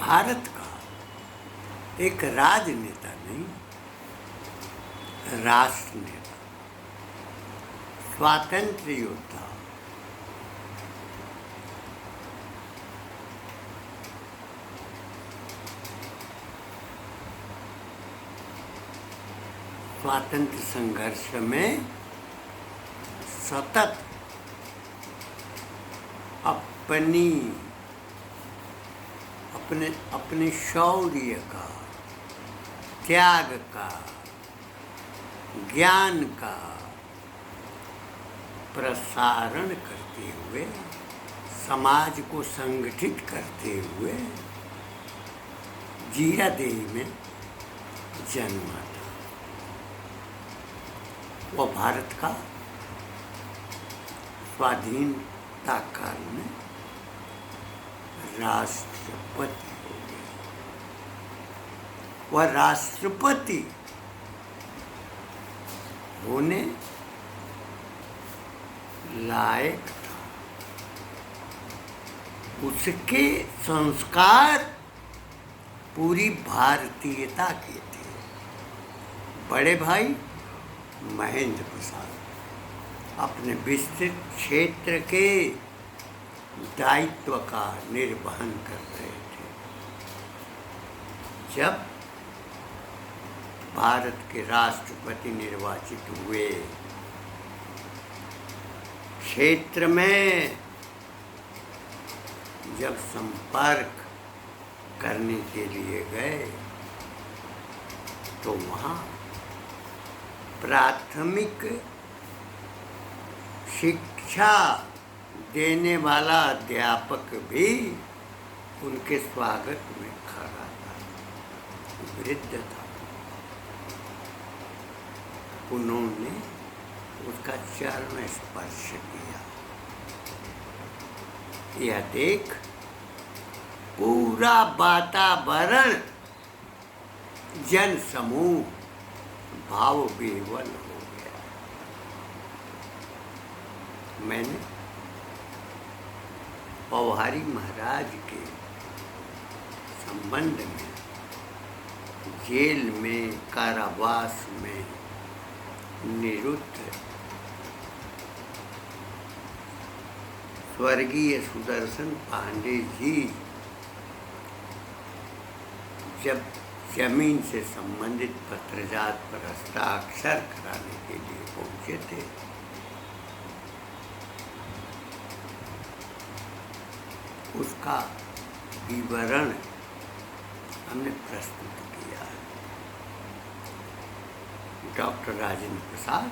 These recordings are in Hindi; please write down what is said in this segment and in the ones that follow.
भारत का एक राजनेता नहीं, राष्ट्र नेता, स्वातंत्र योद्धा, स्वातंत्र संघर्ष में सतत अपने शौर्य का, त्याग का, ज्ञान का प्रसारण करते हुए, समाज को संगठित करते हुए जीरादेई में जन्मा था। वह भारत का स्वाधीनता काल में राष्ट्रपति हो गया। वह राष्ट्रपति होने लायक था। उसके संस्कार पूरी भारतीयता के थे। बड़े भाई महेंद्र प्रसाद अपने विस्तृत क्षेत्र के दायित्व का निर्वहन कर रहे थे। जब भारत के राष्ट्रपति निर्वाचित हुए, क्षेत्र में जब संपर्क करने के लिए गए तो वहाँ प्राथमिक शिक्षा देने वाला अध्यापक भी उनके स्वागत में खड़ा था। वृद्ध था। उन्होंने उसका चरण स्पर्श किया। यह देख पूरा वातावरण, जन समूह भाव विह्वल हो गया। मैंने पौहारी महाराज के संबंध में जेल में, कारावास में निरुद्ध स्वर्गीय सुदर्शन पांडे जी जब जमीन से संबंधित पत्रजात पर हस्ताक्षर कराने के लिए पहुंचे थे, उसका विवरण हमने प्रस्तुत किया है। डॉक्टर राजेंद्र प्रसाद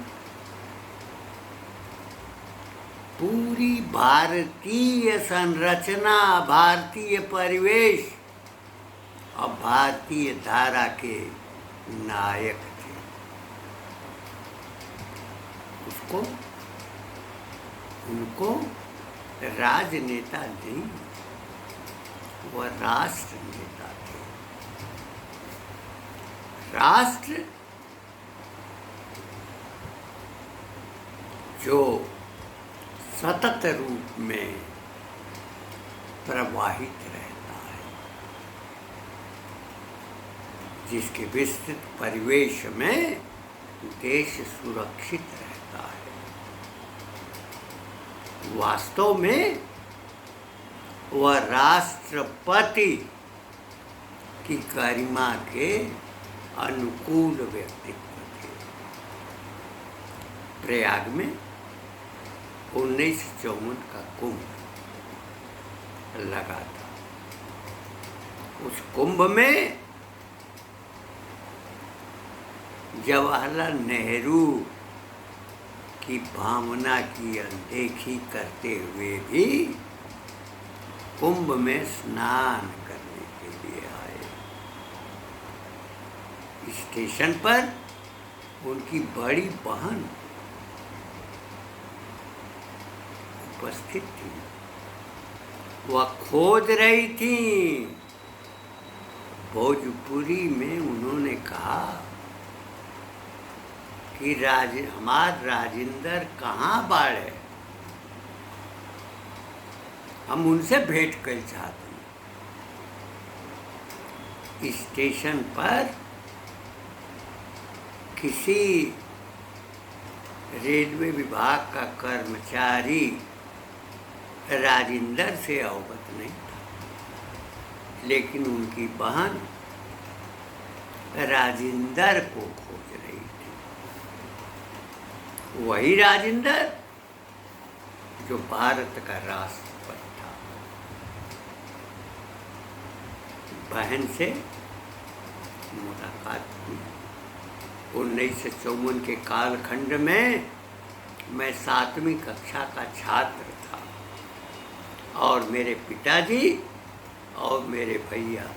पूरी भारतीय संरचना, भारतीय परिवेश और भारतीय धारा के नायक थे। उनको राजनेता नहीं, वह राष्ट्र नेता थे। राष्ट्र जो सतत रूप में प्रवाहित रहता है, जिसके विस्तृत परिवेश में देश सुरक्षित रहता है। वास्तव में वह राष्ट्रपति की गरिमा के अनुकूल व्यक्तित्व थे। प्रयाग में 1954 का कुंभ लगा था। उस कुंभ में जवाहरलाल नेहरू की भावना की अनदेखी करते हुए भी कुंभ में स्नान करने के लिए आए। स्टेशन पर उनकी बड़ी बहन उपस्थित थी। वह खोज रही थी। भोजपुरी में उन्होंने कहा कि हमार राजेंद्र कहाँ बाड़े, हम उनसे भेंट कर चाहते हैं। स्टेशन पर किसी रेलवे विभाग का कर्मचारी राजिंदर से अवगत नहीं था, लेकिन उनकी बहन राजिंदर को खोज रही थी। वही राजिंदर जो भारत का राष्ट्रपति था। बहन से मुलाकात हुई। 1954 के कालखंड में मैं 7वीं कक्षा का छात्र था और मेरे पिताजी और मेरे भैया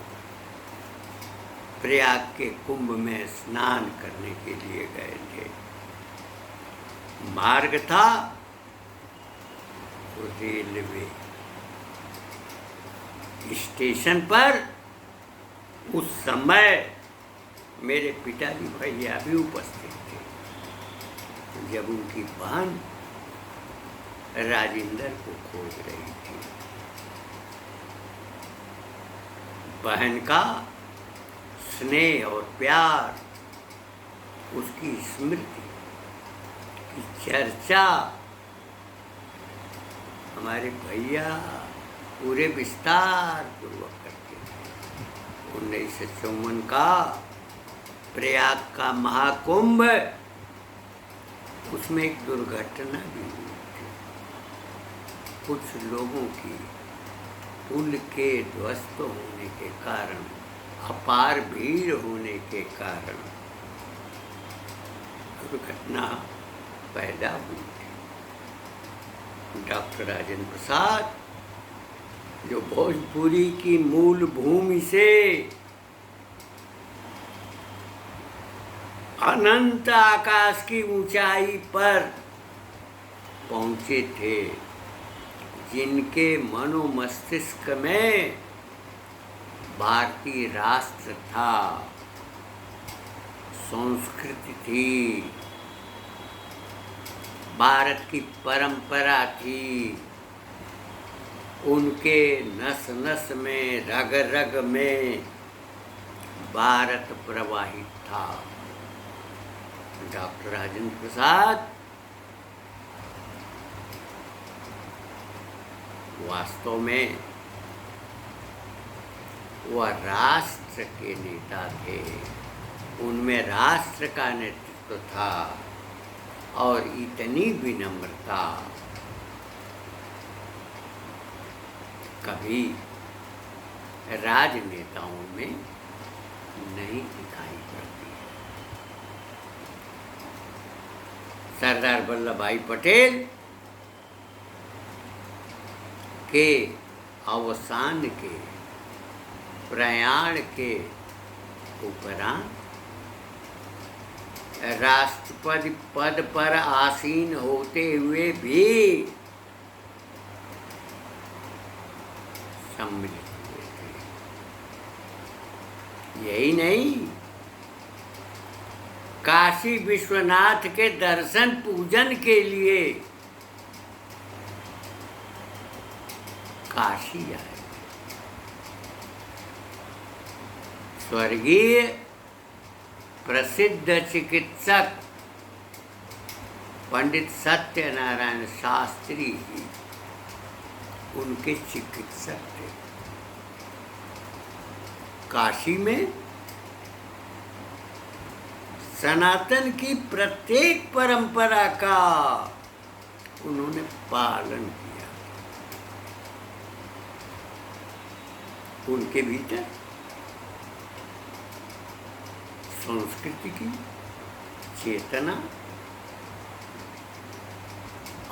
प्रयाग के कुंभ में स्नान करने के लिए गए थे। मार्ग था रेलवे। स्टेशन पर उस समय मेरे पिताजी भैया भी उपस्थित थे जब उनकी बहन राजिंदर को खोज रही थी। बहन का स्नेह और प्यार, उसकी स्मृति की चर्चा हमारे भैया पूरे विस्तार पूर्वक करते थे। 1954 का प्रयाग का महाकुंभ, उसमें एक दुर्घटना भी हुई थी। कुछ लोगों की पुल के ध्वस्त होने के कारण, अपार भीड़ होने के कारण दुर्घटना पैदा हुई थी। डॉक्टर राजेंद्र प्रसाद, जो भोजपुरी की मूल भूमि से अनंत आकाश की ऊंचाई पर पहुंचे थे, जिनके मनोमस्तिष्क में भारतीय राष्ट्र था, संस्कृति थी, भारत की परंपरा थी, उनके नस नस में, रग रग में भारत प्रवाहित था। डॉक्टर राजेंद्र प्रसाद वास्तव में वह राष्ट्र के नेता थे। उनमें राष्ट्र का नेतृत्व था और इतनी विनम्रता कभी राजनेताओं में नहीं दिखाई पड़ती है। सरदार वल्लभ भाई पटेल के अवसान के प्रयाण के उपरांत राष्ट्रपति पद पर आसीन होते हुए भी सम्मिलित हुए थे। यही नहीं, काशी विश्वनाथ के दर्शन पूजन के लिए काशी आए। स्वर्गीय प्रसिद्ध चिकित्सक पंडित सत्यनारायण शास्त्री ही उनके चिकित्सक थे। काशी में सनातन की प्रत्येक परंपरा का उन्होंने पालन किया। उनके भीतर संस्कृति की चेतना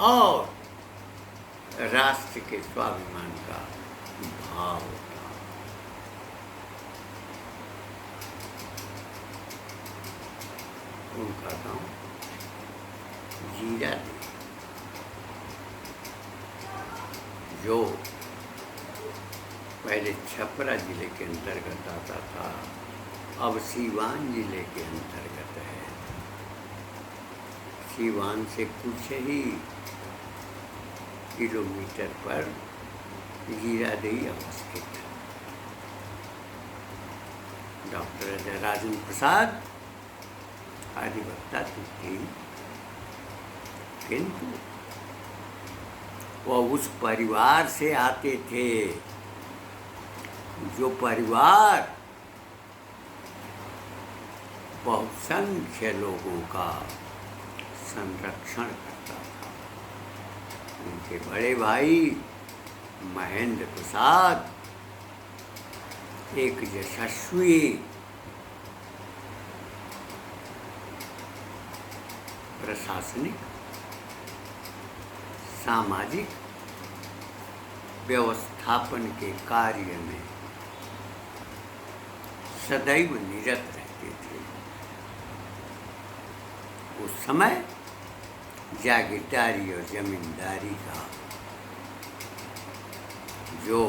और राष्ट्र के स्वाभिमान का भाव था। उनका गांव जीरादेई, जो पहले छपरा जिले के अंतर्गत आता था, अब सीवान जिले के अंतर्गत है। सीवान से कुछ ही किलोमीटर पर जीरादेई अवस्थित है। डॉक्टर राजेंद्र प्रसाद अधिवक्ता तो थे, किंतु वह उस परिवार से आते थे जो परिवार बहुसंख्य लोगों का संरक्षण करता था। उनके बड़े भाई महेंद्र प्रसाद एक यशस्वी प्रशासनिक सामाजिक व्यवस्थापन के कार्य में सदैव निरत रहते थे। उस समय जागीरदारी और जमींदारी का जो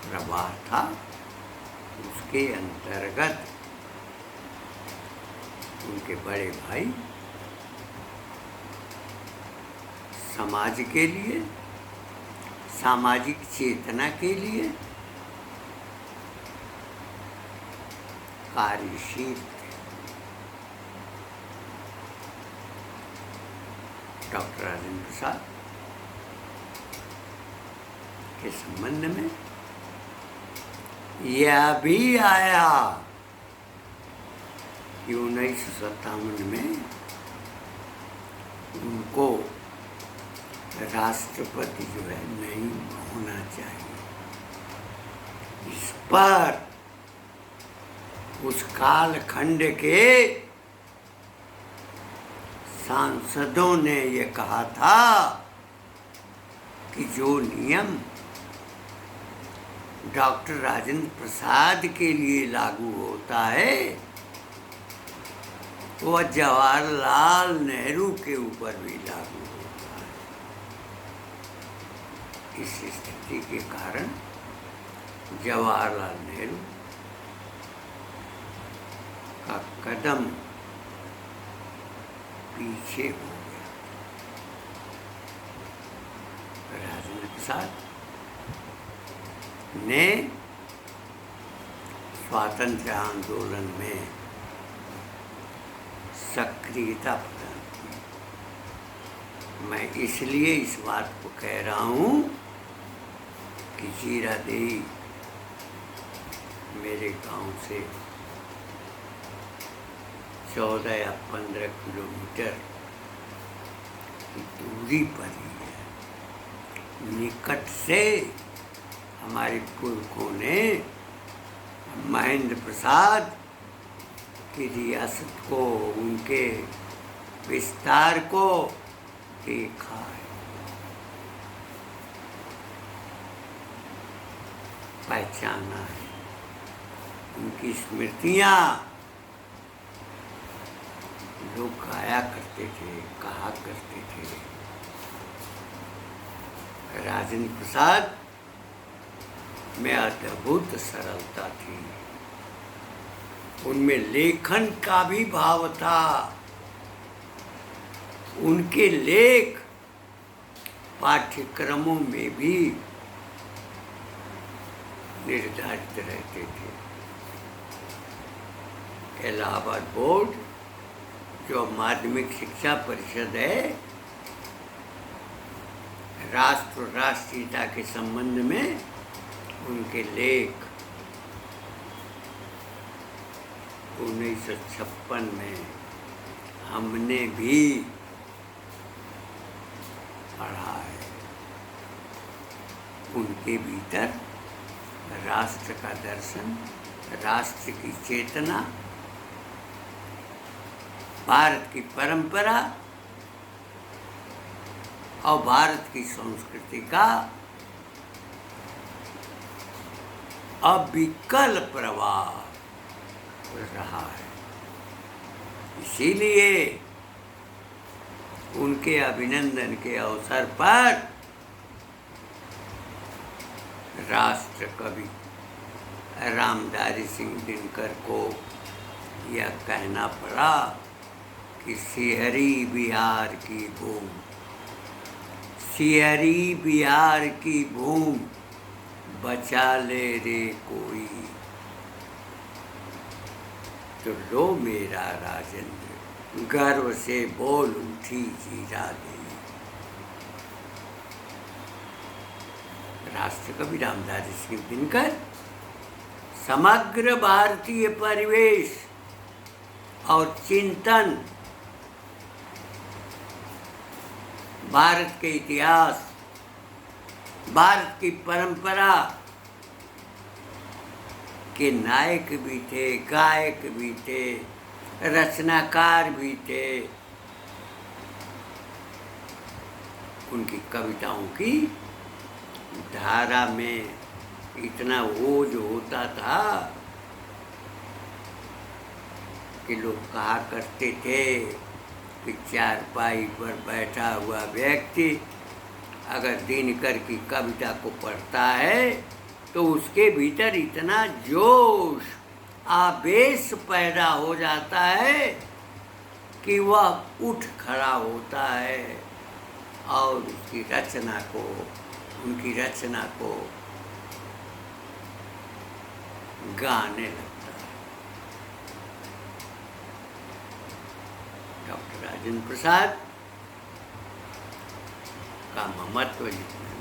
प्रवाह था उसके अंतर्गत उनके बड़े भाई समाज के लिए, सामाजिक चेतना के लिए कार्यशील थे। डॉक्टर राजेंद्र प्रसाद के संबंध में यह भी आया कि 1957 में उनको राष्ट्रपति जो है नहीं होना चाहिए। इस पर उस कालखंड के सांसदों ने ये कहा था कि जो नियम डॉक्टर राजेंद्र प्रसाद के लिए लागू होता है वह जवाहरलाल नेहरू के ऊपर भी लागू होता है। इस स्थिति के कारण जवाहरलाल नेहरू का कदम पीछे हो गया। राजेंद्र प्रसाद ने स्वातंत्र आंदोलन में सक्रियता प्रदान की। मैं इसलिए इस बात को कह रहा हूँ कि जीरादेई मेरे गांव से 14 या 15 किलोमीटर की दूरी पर ही है। निकट से हमारे पुरखों ने महेंद्र प्रसाद की रियासत को, उनके विस्तार को देखा है, पहचाना है। उनकी स्मृतियाँ लोग गाया करते थे, कहा करते थे। राजेंद्र प्रसाद में अद्भुत सरलता थी। उनमें लेखन का भी भाव था। उनके लेख पाठ्यक्रमों में भी निर्धारित रहते थे। इलाहाबाद बोर्ड जो माध्यमिक शिक्षा परिषद है, राष्ट्र राष्ट्रीयता के संबंध में उनके लेख 1956 में हमने भी पढ़ा है। उनके भीतर राष्ट्र का दर्शन, राष्ट्र की चेतना, भारत की परंपरा और भारत की संस्कृति का अविकल प्रवाह रहा है। इसीलिए उनके अभिनंदन के अवसर पर राष्ट्र कवि रामधारी सिंह दिनकर को यह कहना पड़ा कि सिहरी बिहार की भूमि, सिहरी बिहार की भूमि बचा ले रे कोई, तो लो मेरा राजेंद्र, गर्व से बोल उठी जीरा देवी। राष्ट्र कवि रामधारी सिंह दिनकर समग्र भारतीय परिवेश और चिंतन, भारत के इतिहास, भारत की परंपरा के नायक भी थे, गायक भी थे, रचनाकार भी थे। उनकी कविताओं की धारा में इतना ओज होता था कि लोग कहा करते थे कि चारपाई पर बैठा हुआ व्यक्ति अगर दिनकर की कविता को पढ़ता है तो उसके भीतर इतना जोश, आवेश पैदा हो जाता है कि वह उठ खड़ा होता है और उनकी रचना को गाने लगता है। डॉक्टर राजेंद्र प्रसाद का ममत्व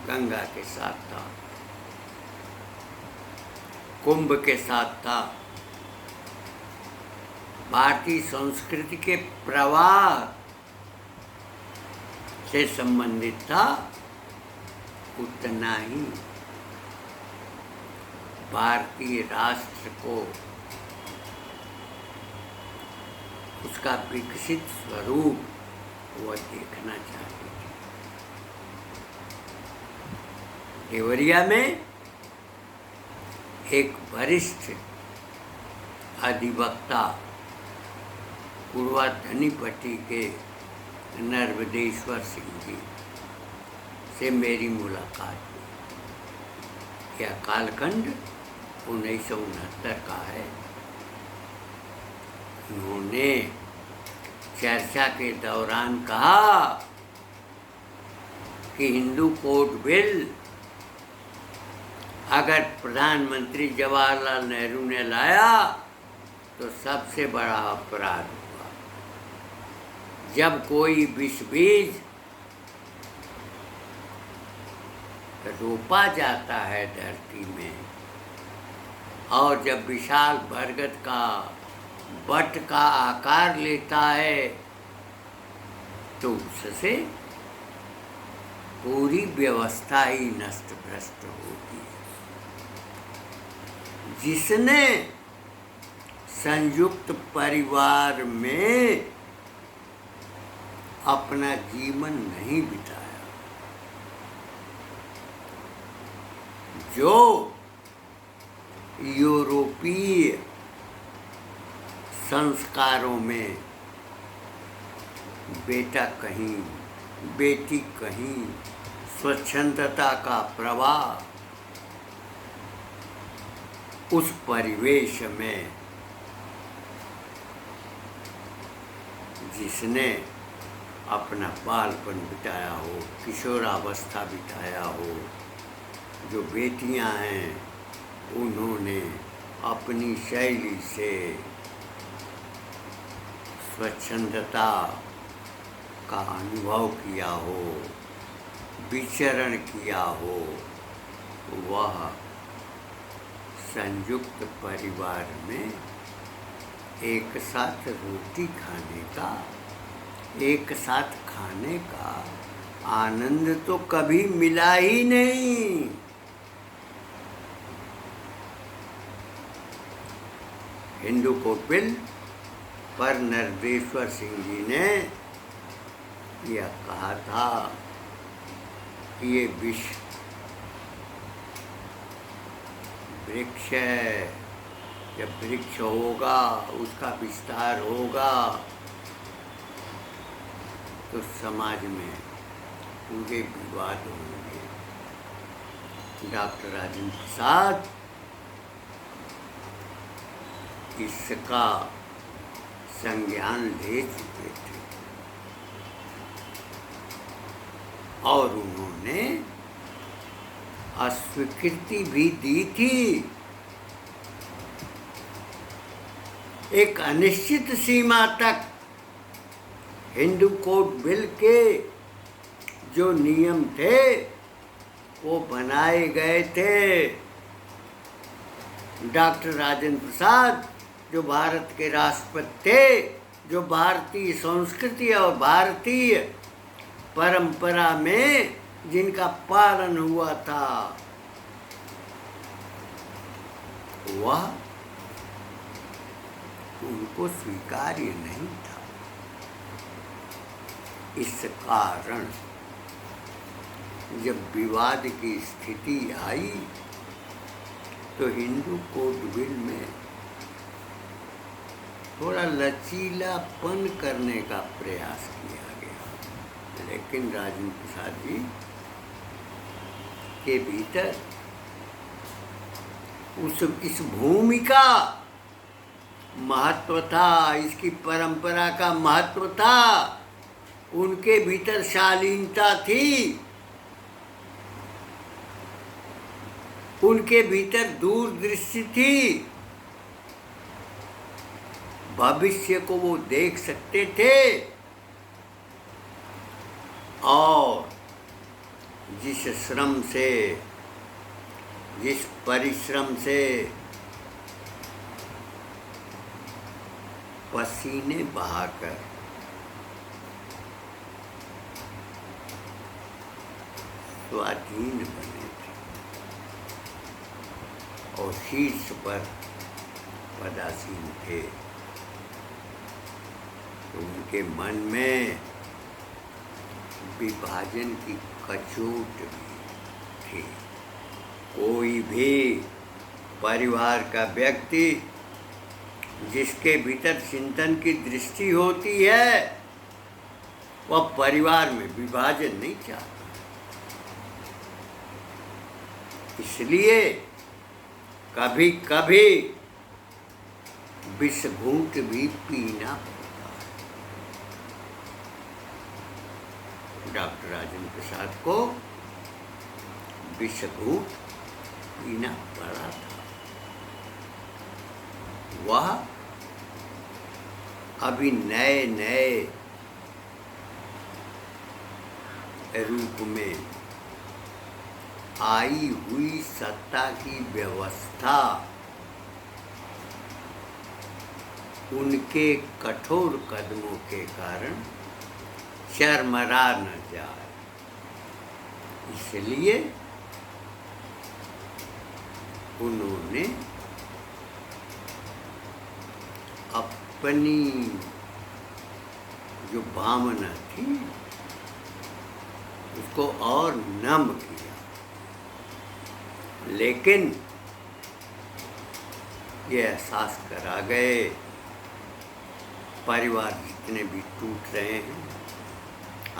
गंगा के साथ था, कुंभ के साथ था, भारतीय संस्कृति के प्रवाह से संबंधित था, उतना ही भारतीय राष्ट्र को उसका विकसित स्वरूप वह देखना चाहते थे। देवरिया में एक वरिष्ठ अधिवक्ता पूर्वा धनीपट्टी के नर्मदेश्वर सिंह जी से मेरी मुलाकात हुई। यह कालखंड 1969 का है। उन्होंने चर्चा के दौरान कहा कि हिंदू कोड बिल अगर प्रधानमंत्री जवाहरलाल नेहरू ने लाया तो सबसे बड़ा अपराध हुआ। जब कोई विष बीज रोपा जाता है धरती में और जब विशाल बरगद का बट का आकार लेता है तो उससे पूरी व्यवस्था ही नष्ट भ्रष्ट होती है। जिसने संयुक्त परिवार में अपना जीवन नहीं बिताया, जो यूरोपीय संस्कारों में बेटा कहीं बेटी कहीं स्वच्छंदता का प्रवाह, उस परिवेश में जिसने अपना बालपन बिताया हो, किशोरावस्था बिताया हो, जो बेटियां हैं उन्होंने अपनी शैली से स्वच्छंदता का अनुभव किया हो, विचरण किया हो, वह संयुक्त परिवार में एक साथ रोटी खाने का, एक साथ खाने का आनंद तो कभी मिला ही नहीं। हिंदू कोड बिल पर नर्मदेश्वर सिंह जी ने यह कहा था कि ये विश्व वृक्ष है, जब वृक्ष होगा, उसका विस्तार होगा तो समाज में पूरे विवाद होंगे। डॉक्टर राजेंद्र प्रसाद इसका संज्ञान ले चुके थे और उन्होंने अस्वीकृति भी दी थी एक अनिश्चित सीमा तक हिंदू कोड बिल के जो नियम थे वो बनाए गए थे। डॉक्टर राजेंद्र प्रसाद जो भारत के राष्ट्रपति थे, जो भारतीय संस्कृति और भारतीय परंपरा में जिनका पालन हुआ था, वह उनको स्वीकार्य नहीं था। इस कारण जब विवाद की स्थिति आई तो हिंदू कोड बिल में थोड़ा लचीलापन करने का प्रयास किया गया, लेकिन राजेंद्र प्रसाद जी के भीतर इस भूमि का महत्व था, इसकी परंपरा का महत्व था, उनके भीतर शालीनता थी, उनके भीतर दूरदृष्टि थी, भविष्य को वो देख सकते थे और जिस श्रम से, जिस परिश्रम से पसीने बहाकर स्वाधीन बने थे और शीर्ष पर पदासीन थे, तो उनके मन में विभाजन की कचोट भी थी। कोई भी परिवार का व्यक्ति जिसके भीतर चिंतन की दृष्टि होती है, वह परिवार में विभाजन नहीं चाहता। इसलिए कभी कभी विष घूंट भी पीना पड़ता है। डॉक्टर राजेंद्र प्रसाद को विष घूंट पीना पड़ा था। वह अभी नए नए रूप में आई हुई सत्ता की व्यवस्था उनके कठोर कदमों के कारण चरमरा न जाए, इसलिए उन्होंने अपनी जो भावना थी उसको और नम किया। लेकिन ये एहसास करा गए, परिवार जितने भी टूट रहे हैं,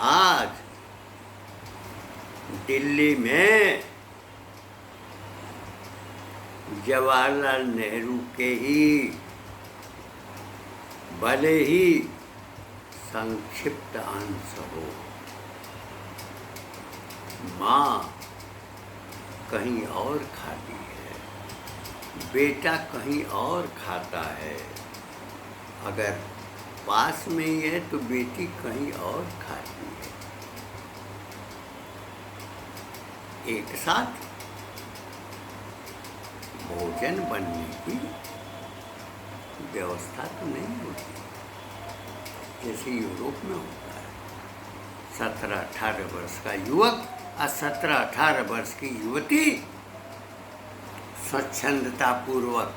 आज दिल्ली में जवाहरलाल नेहरू के ही भले ही संक्षिप्त अंश हो, माँ कहीं और खाती है, बेटा कहीं और खाता है, अगर पास में ही है तो बेटी कहीं और खाती है। एक साथ भोजन बनने की व्यवस्था तो नहीं होती जैसे यूरोप में होता है। 17-18 वर्ष का युवक और 17-18 वर्ष की युवती स्वच्छंदता पूर्वक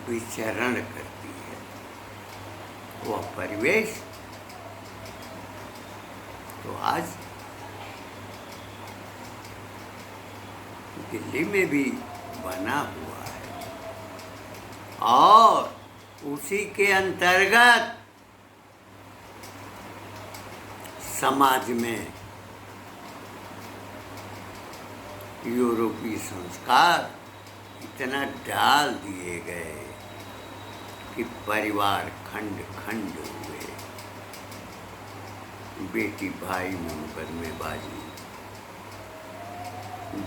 विचरण करती है। वह परिवेश तो आज दिल्ली में भी बना हुआ है और उसी के अंतर्गत समाज में यूरोपीय संस्कार इतना डाल दिए गए कि परिवार खंड खंड हुए। बेटी भाई में मुकदमेबाजी,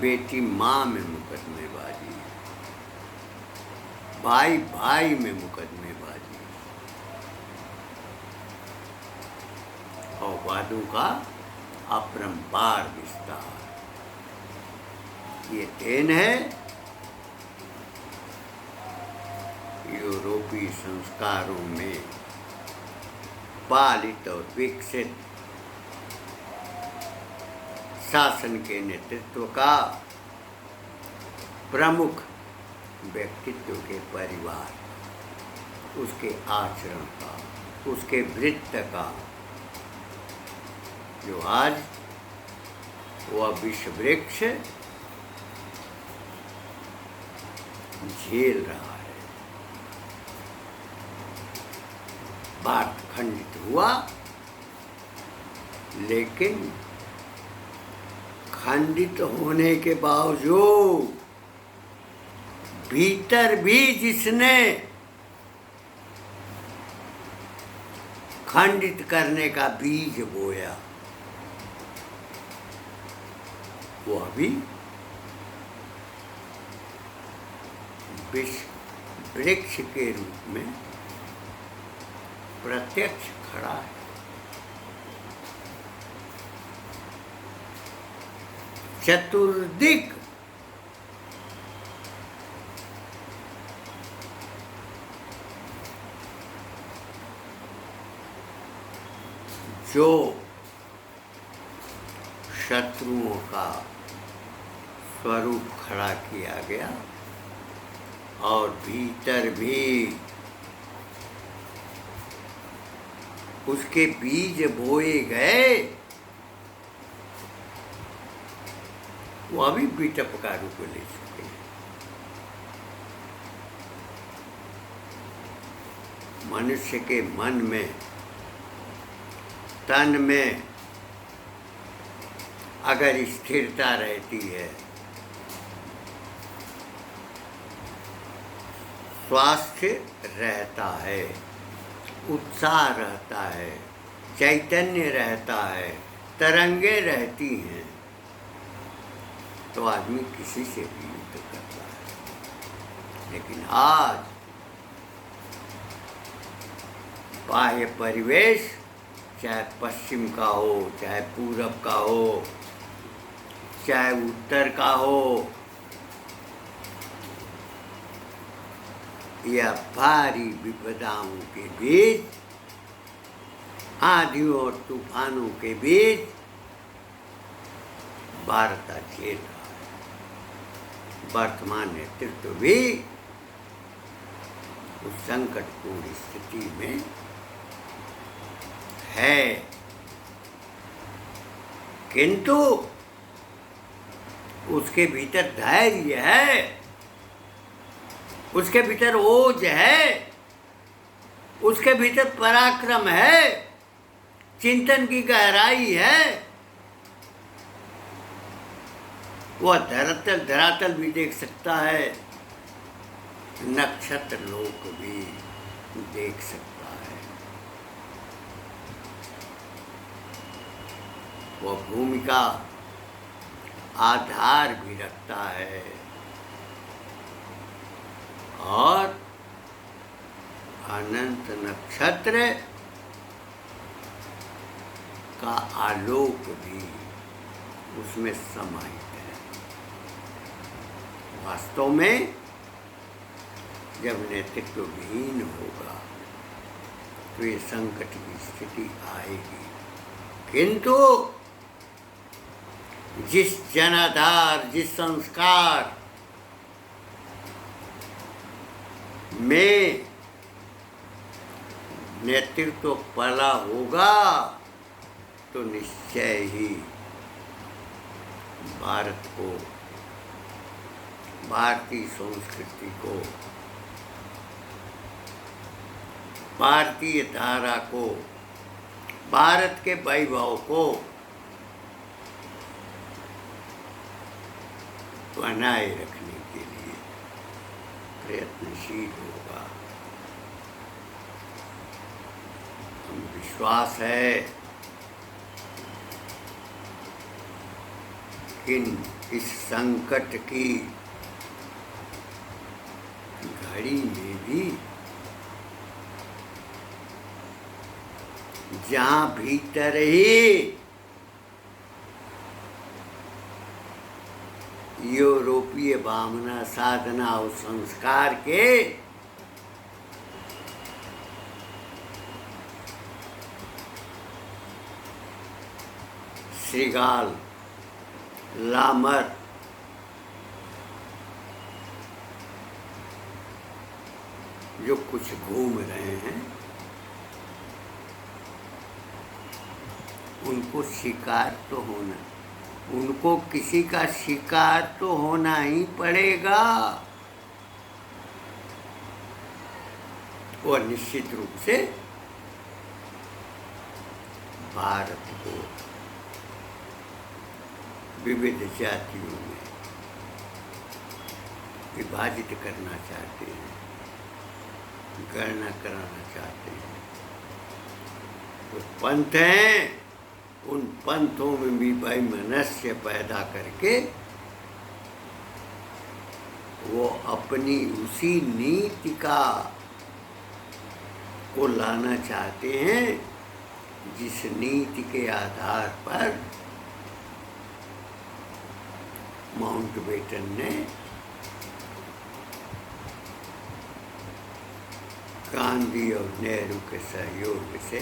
बेटी माँ में मुकदमेबाजी, भाई भाई में मुकदमेबाजी और वादों का अपरंपार विस्तार, ये देन है यूरोपीय संस्कारों में पालित और विकसित शासन के नेतृत्व का, प्रमुख व्यक्तित्व के परिवार, उसके आचरण का, उसके वृत्त का, जो आज वह विश्व वृक्ष झेल रहा है। भारत खंडित हुआ, लेकिन खंडित होने के बावजूद भीतर भी जिसने खंडित करने का बीज बोया, वो अभी विश्व वृक्ष के रूप में प्रत्यक्ष खड़ा है। चतुर्दिक जो शत्रुओं का स्वरूप खड़ा किया गया और भीतर भी उसके बीज बोए गए, वो अभी बीटअप का रूप ले चुके हैं। मनुष्य के मन में, तन में अगर स्थिरता रहती है, स्वास्थ्य रहता है, उत्साह रहता है, चैतन्य रहता है, तरंगे रहती हैं, तो आदमी किसी से भी युद्ध करता है। लेकिन आज बाह्य परिवेश, चाहे पश्चिम का हो, चाहे पूरब का हो, चाहे उत्तर का हो, या भारी विपदाओं के बीच, आंधियों और तूफानों के बीच भारत झेल रहा है। वर्तमान नेतृत्व भी उस संकटपूर्ण स्थिति में है, किंतु उसके भीतर धैर्य है, उसके भीतर ओज है, उसके भीतर पराक्रम है, चिंतन की गहराई है। वह धरातल भी देख सकता है, नक्षत्र लोक भी देख सकता है। वह भूमि का आधार भी रखता है और अनंत नक्षत्र का आलोक भी उसमें समाहित है। वास्तव में जब नेतृत्व विहीन होगा तो ये संकट की स्थिति आएगी, किंतु जिस जनाधार, जिस संस्कार में नेतृत्व पला होगा, तो निश्चय ही भारत को, भारतीय संस्कृति को, भारतीय धारा को, भारत के वैभव को बनाए रखने के लिए प्रयत्नशील होगा। हम विश्वास है कि इस संकट की घड़ी में भी जहाँ भीतर ही यूरोपीय भावना साधना और संस्कार के श्रृगाल लामर जो कुछ घूम रहे हैं उनको शिकार तो होना, उनको किसी का शिकार तो होना ही पड़ेगा। और निश्चित रूप से भारत को विविध जातियों में विभाजित करना चाहते हैं, गणना कराना चाहते हैं। तो पंथ हैं, उन पंथों में भी वैमनस्य पैदा करके वो अपनी उसी नीति का को लाना चाहते हैं जिस नीति के आधार पर माउंटबेटन ने गांधी और नेहरू के सहयोग से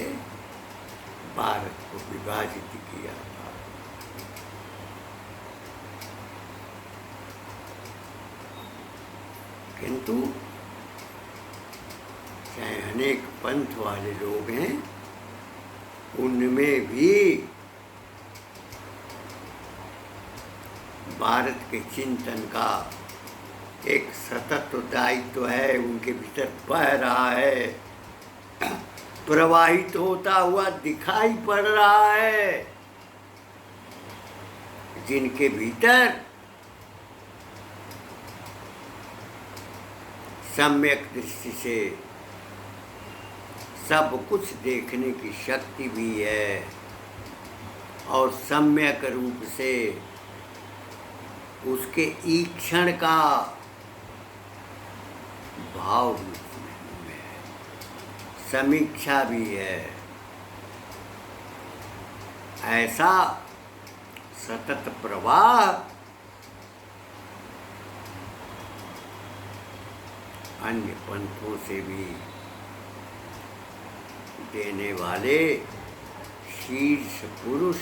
भारत को विभाजित किया था। किंतु चाहे अनेक पंथ वाले लोग हैं, उनमें भी भारत के चिंतन का एक सतत दायित्व है, उनके भीतर बह रहा है, प्रवाहित होता हुआ दिखाई पड़ रहा है, जिनके भीतर सम्यक दृष्टि से सब कुछ देखने की शक्ति भी है और सम्यक रूप से उसके ईक्षण का भाव भी उसमें है, समीक्षा भी है। ऐसा सतत प्रवाह अन्य पंथों से भी देने वाले शीर्ष पुरुष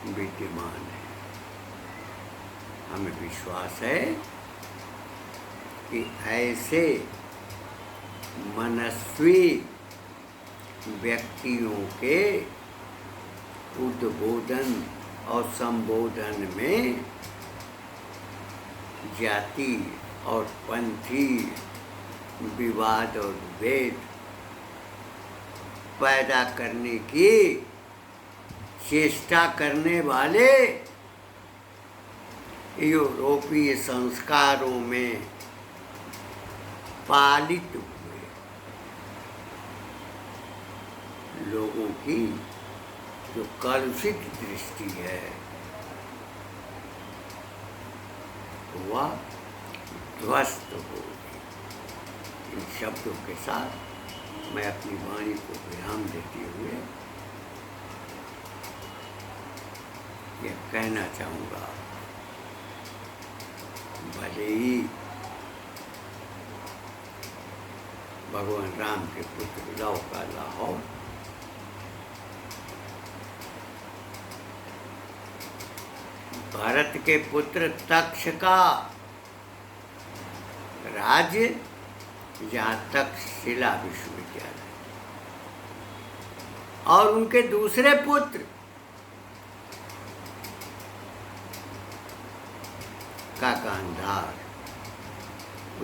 विद्यमान है। हमें विश्वास है कि ऐसे मनस्वी व्यक्तियों के उद्बोधन और संबोधन में जाति और पंथी विवाद और भेद पैदा करने की चेष्टा करने वाले यूरोपीय संस्कारों में पालित हुए लोगों की जो कलुषित दृष्टि है वह ध्वस्त होगी। इन शब्दों के साथ मैं अपनी वाणी को विराम देते हुए यह कहना चाहूँगा, भले ही भगवान राम के पुत्र लव का लाहौर भारत के पुत्र तक्ष का राज्य, जहाँ तक्षशिला विश्वविद्यालय और उनके दूसरे पुत्र का गांधार,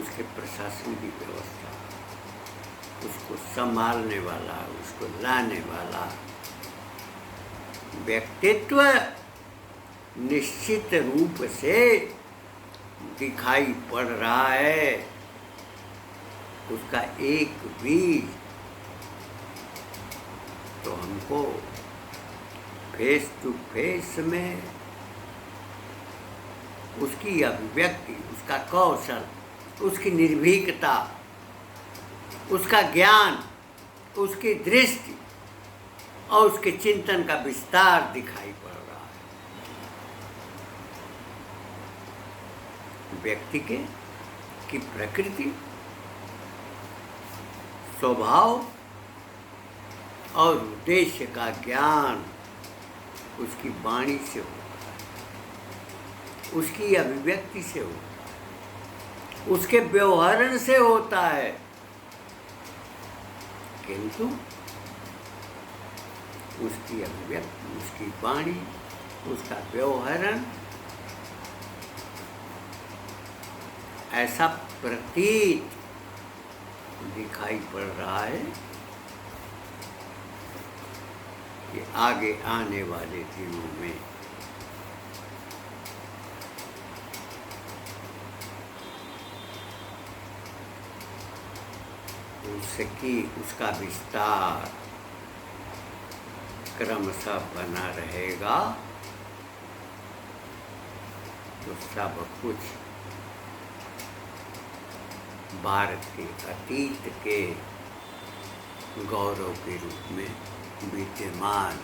उसके प्रशासन की व्यवस्था, उसको संभालने वाला, उसको लाने वाला व्यक्तित्व निश्चित रूप से दिखाई पड़ रहा है। उसका एक बीज तो हमको फेस टू फेस में उसकी अभिव्यक्ति, उसका कौशल उसकी निर्भीकता, उसका ज्ञान, उसकी दृष्टि और उसके चिंतन का विस्तार दिखाई पड़ रहा है। व्यक्ति की प्रकृति, स्वभाव और उद्देश्य का ज्ञान उसकी वाणी से होता है, उसकी अभिव्यक्ति से होता है, उसके व्यवहारण से होता है। किंतु उसकी अभिव्यक्ति, उसकी वाणी, उसका व्यवहारण ऐसा प्रतीत दिखाई पड़ रहा है कि आगे आने वाले दिनों में उसका विस्तार क्रमशः बना रहेगा। तो सब कुछ भारत के अतीत के गौरव के रूप में विद्यमान